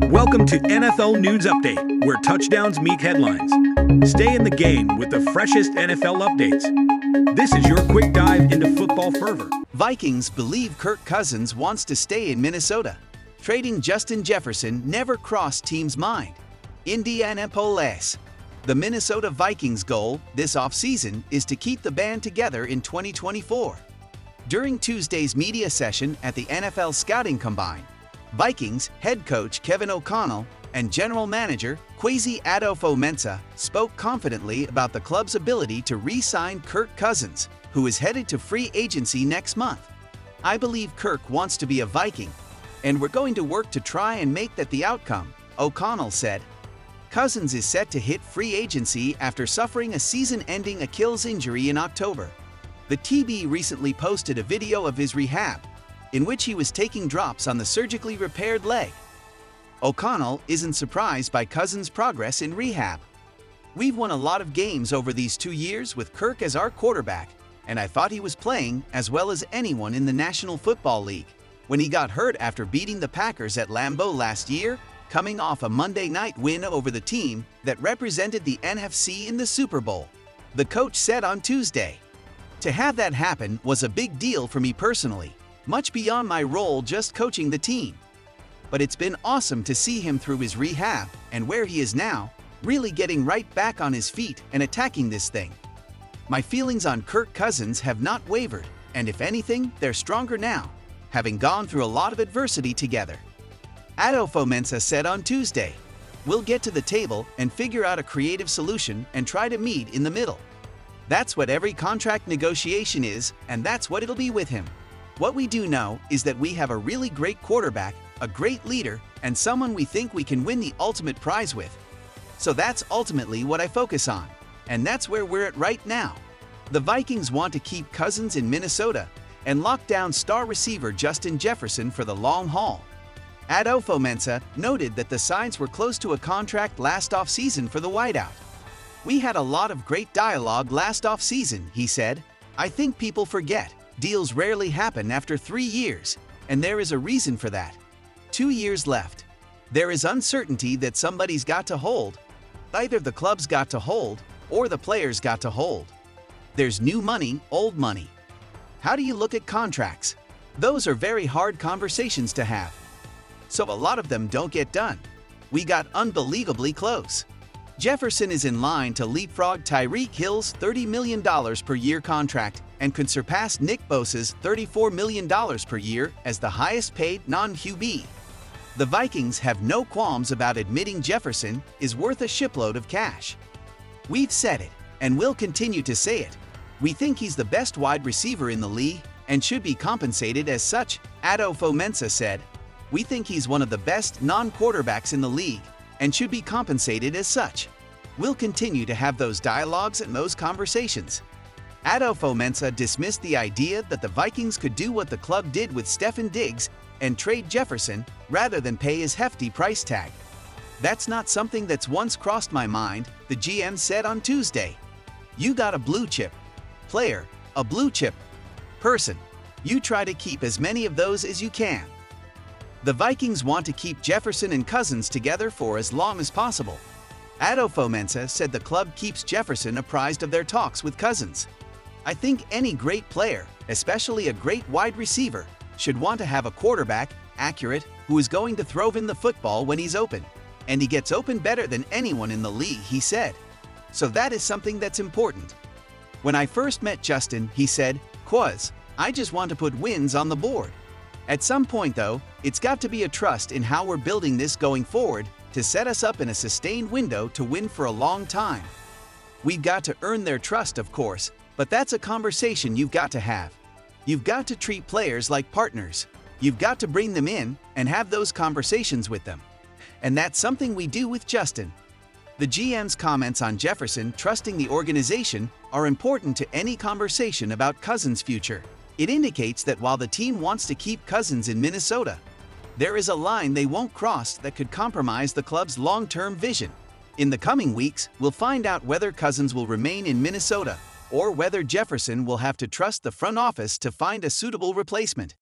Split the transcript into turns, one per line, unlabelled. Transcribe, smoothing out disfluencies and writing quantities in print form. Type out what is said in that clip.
Welcome to NFL News Update, where touchdowns meet headlines. Stay in the game with the freshest NFL updates. This is your quick dive into football fervor.
Vikings believe Kirk Cousins wants to stay in Minnesota. Trading Justin Jefferson never crossed team's mind. Indianapolis. The Minnesota Vikings' goal this offseason is to keep the band together in 2024. During Tuesday's media session at the NFL Scouting Combine, Vikings head coach Kevin O'Connell and general manager Kwesi Adofo-Mensah spoke confidently about the club's ability to re-sign Kirk Cousins, who is headed to free agency next month. "I believe Kirk wants to be a Viking, and we're going to work to try and make that the outcome," O'Connell said. Cousins is set to hit free agency after suffering a season-ending Achilles injury in October. The TB recently posted a video of his rehab, in which he was taking drops on the surgically repaired leg. O'Connell isn't surprised by Cousins' progress in rehab. "We've won a lot of games over these 2 years with Kirk as our quarterback, and I thought he was playing as well as anyone in the National Football League when he got hurt after beating the Packers at Lambeau last year, coming off a Monday night win over the team that represented the NFC in the Super Bowl," the coach said on Tuesday. "To have that happen was a big deal for me personally, much beyond my role just coaching the team. But it's been awesome to see him through his rehab and where he is now, really getting right back on his feet and attacking this thing. My feelings on Kirk Cousins have not wavered, and if anything, they're stronger now, having gone through a lot of adversity together," Adofo-Mensah said on Tuesday. "We'll get to the table and figure out a creative solution and try to meet in the middle. That's what every contract negotiation is, and that's what it'll be with him. What we do know is that we have a really great quarterback, a great leader, and someone we think we can win the ultimate prize with. So that's ultimately what I focus on, and that's where we're at right now." The Vikings want to keep Cousins in Minnesota and lock down star receiver Justin Jefferson for the long haul. Adofo-Mensah noted that the sides were close to a contract last offseason for the wideout. "We had a lot of great dialogue last offseason," he said. "I think people forget. Deals rarely happen after 3 years, and there is a reason for that. 2 years left. There is uncertainty that somebody's got to hold. Either the club's got to hold, or the players got to hold. There's new money, old money. How do you look at contracts? Those are very hard conversations to have. So a lot of them don't get done. We got unbelievably close. Jefferson is in line to leapfrog Tyreek Hill's $30 million per year contract and could surpass Nick Bosa's $34 million per year as the highest-paid non-QB. The Vikings have no qualms about admitting Jefferson is worth a shipload of cash. "We've said it, and we'll continue to say it. We think he's the best wide receiver in the league and should be compensated as such," Adofo-Mensah said. "We think he's one of the best non-quarterbacks in the league and should be compensated as such. We'll continue to have those dialogues and those conversations." Adofo-Mensah dismissed the idea that the Vikings could do what the club did with Stefon Diggs and trade Jefferson rather than pay his hefty price tag. "That's not something that's once crossed my mind," the GM said on Tuesday. "You got a blue-chip player, a blue-chip person. You try to keep as many of those as you can." The Vikings want to keep Jefferson and Cousins together for as long as possible. Adofo-Mensah said the club keeps Jefferson apprised of their talks with Cousins. "I think any great player, especially a great wide receiver, should want to have a quarterback, accurate, who is going to throw him the football when he's open. And he gets open better than anyone in the league," he said. "So that is something that's important. When I first met Justin," he said, "Quaz, I just want to put wins on the board. At some point, though, it's got to be a trust in how we're building this going forward to set us up in a sustained window to win for a long time. We've got to earn their trust, of course, but that's a conversation you've got to have. You've got to treat players like partners. You've got to bring them in and have those conversations with them. And that's something we do with Justin." The GM's comments on Jefferson trusting the organization are important to any conversation about Cousins' future. It indicates that while the team wants to keep Cousins in Minnesota, there is a line they won't cross that could compromise the club's long-term vision. In the coming weeks, we'll find out whether Cousins will remain in Minnesota or whether Jefferson will have to trust the front office to find a suitable replacement.